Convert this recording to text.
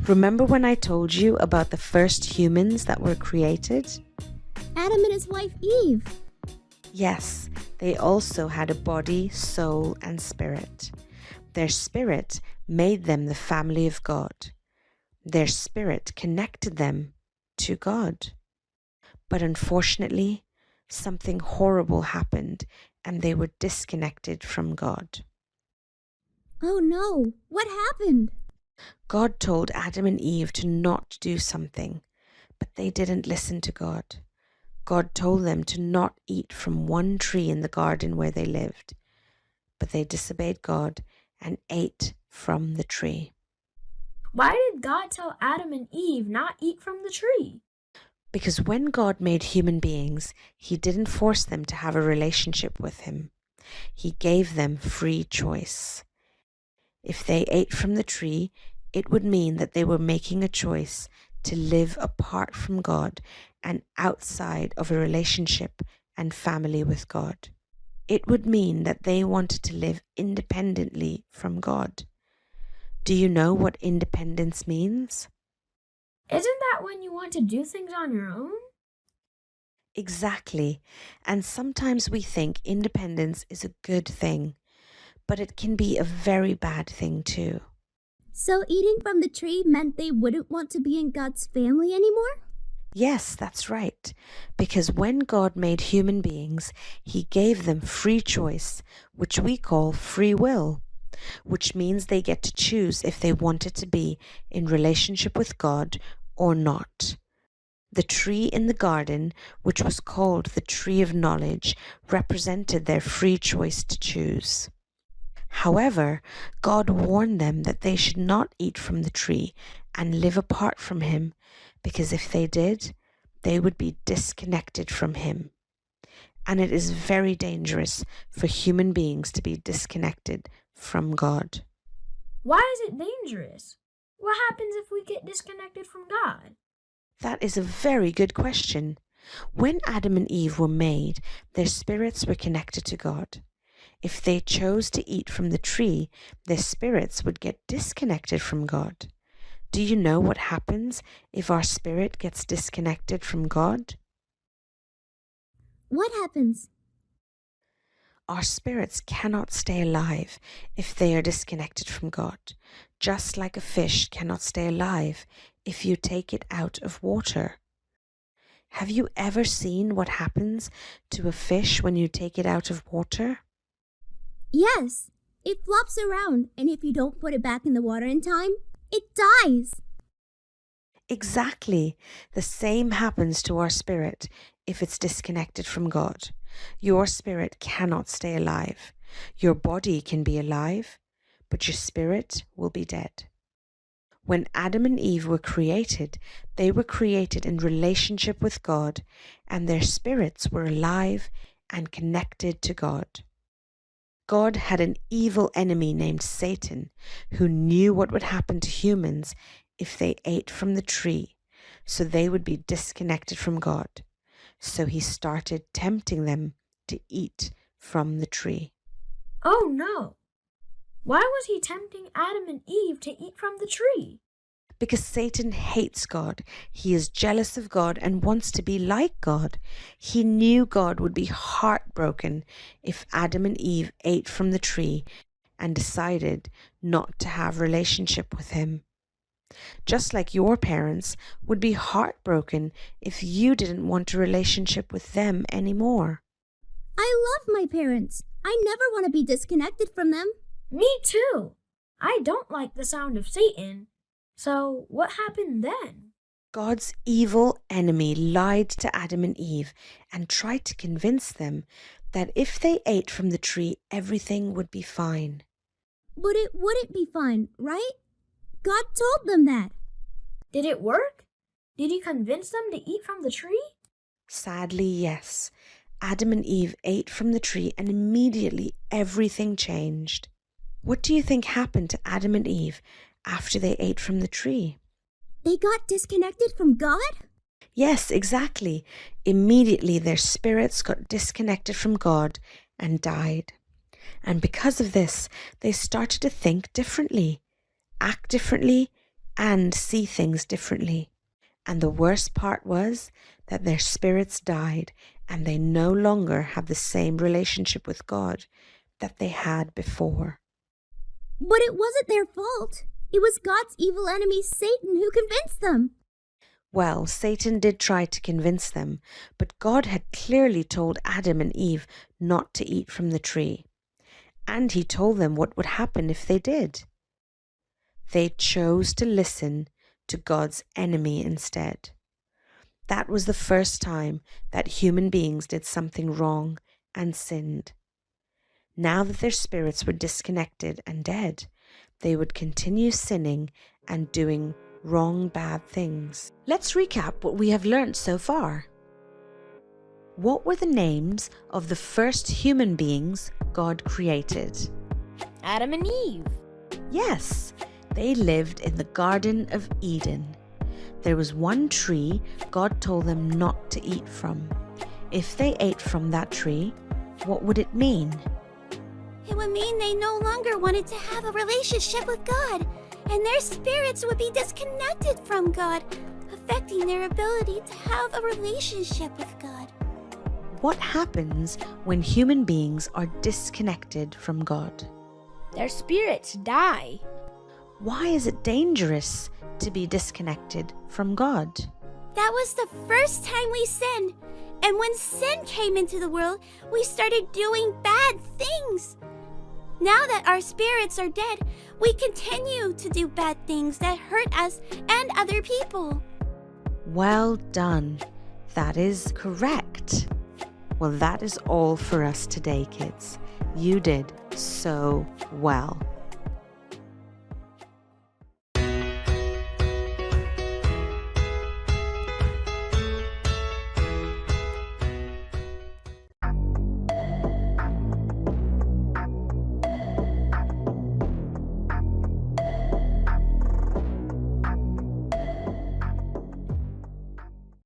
Remember when I told you about the first humans that were created? Adam and his wife Eve. Yes, they also had a body, soul, and spirit. Their spirit made them the family of God. Their spirit connected them to God. But unfortunately, something horrible happened and they were disconnected from God. Oh no, what happened? God told Adam and Eve to not do something, but they didn't listen to God. God told them to not eat from one tree in the garden where they lived, but they disobeyed God and ate from the tree. Why did God tell Adam and Eve not eat from the tree? Because when God made human beings, He didn't force them to have a relationship with Him. He gave them free choice. If they ate from the tree, it would mean that they were making a choice to live apart from God and outside of a relationship and family with God. It would mean that they wanted to live independently from God. Do you know what independence means? Isn't that when you want to do things on your own? Exactly. And sometimes we think independence is a good thing, but it can be a very bad thing too. So eating from the tree meant they wouldn't want to be in God's family anymore? Yes, that's right. Because when God made human beings, He gave them free choice, which we call free will, which means they get to choose if they wanted to be in relationship with God or not. The tree in the garden, which was called the tree of knowledge, represented their free choice to choose. However, God warned them that they should not eat from the tree and live apart from Him, because if they did, they would be disconnected from Him. And it is very dangerous for human beings to be disconnected from God. Why is it dangerous? What happens if we get disconnected from God? That is a very good question. When Adam and Eve were made, their spirits were connected to God. If they chose to eat from the tree, their spirits would get disconnected from God. Do you know what happens if our spirit gets disconnected from God? What happens? Our spirits cannot stay alive if they are disconnected from God, just like a fish cannot stay alive if you take it out of water. Have you ever seen what happens to a fish when you take it out of water? Yes, it flops around, and if you don't put it back in the water in time, it dies. Exactly. The same happens to our spirit if it's disconnected from God. Your spirit cannot stay alive. Your body can be alive, but your spirit will be dead. When Adam and Eve were created, they were created in relationship with God, and their spirits were alive and connected to God. God had an evil enemy named Satan who knew what would happen to humans if they ate from the tree, so they would be disconnected from God. So he started tempting them to eat from the tree. Oh no! Why was he tempting Adam and Eve to eat from the tree? Because Satan hates God. He is jealous of God and wants to be like God. He knew God would be heartbroken if Adam and Eve ate from the tree and decided not to have relationship with him. Just like your parents would be heartbroken if you didn't want a relationship with them anymore. I love my parents. I never want to be disconnected from them. Me too! I don't like the sound of Satan. So what happened then? God's evil enemy lied to Adam and Eve and tried to convince them that if they ate from the tree, everything would be fine. But it wouldn't be fine, right? God told them that. Did it work? Did he convince them to eat from the tree? Sadly, yes. Adam and Eve ate from the tree and immediately everything changed. What do you think happened to Adam and Eve after they ate from the tree? They got disconnected from God? Yes, exactly. Immediately their spirits got disconnected from God and died. And because of this, they started to think differently, act differently, and see things differently. And the worst part was that their spirits died and they no longer have the same relationship with God that they had before. But it wasn't their fault. It was God's evil enemy, Satan, who convinced them. Well, Satan did try to convince them, but God had clearly told Adam and Eve not to eat from the tree. And he told them what would happen if they did. They chose to listen to God's enemy instead. That was the first time that human beings did something wrong and sinned. Now that their spirits were disconnected and dead, they would continue sinning and doing wrong, bad things. Let's recap what we have learned so far. What were the names of the first human beings God created? Adam and Eve. Yes, they lived in the Garden of Eden. There was one tree God told them not to eat from. If they ate from that tree, what would it mean? It would mean they no longer wanted to have a relationship with God, and their spirits would be disconnected from God, affecting their ability to have a relationship with God. What happens when human beings are disconnected from God? Their spirits die. Why is it dangerous to be disconnected from God? That was the first time we sinned, and when sin came into the world, we started doing bad things. Now that our spirits are dead, we continue to do bad things that hurt us and other people. Well done. That is correct. Well, that is all for us today, kids. You did so well.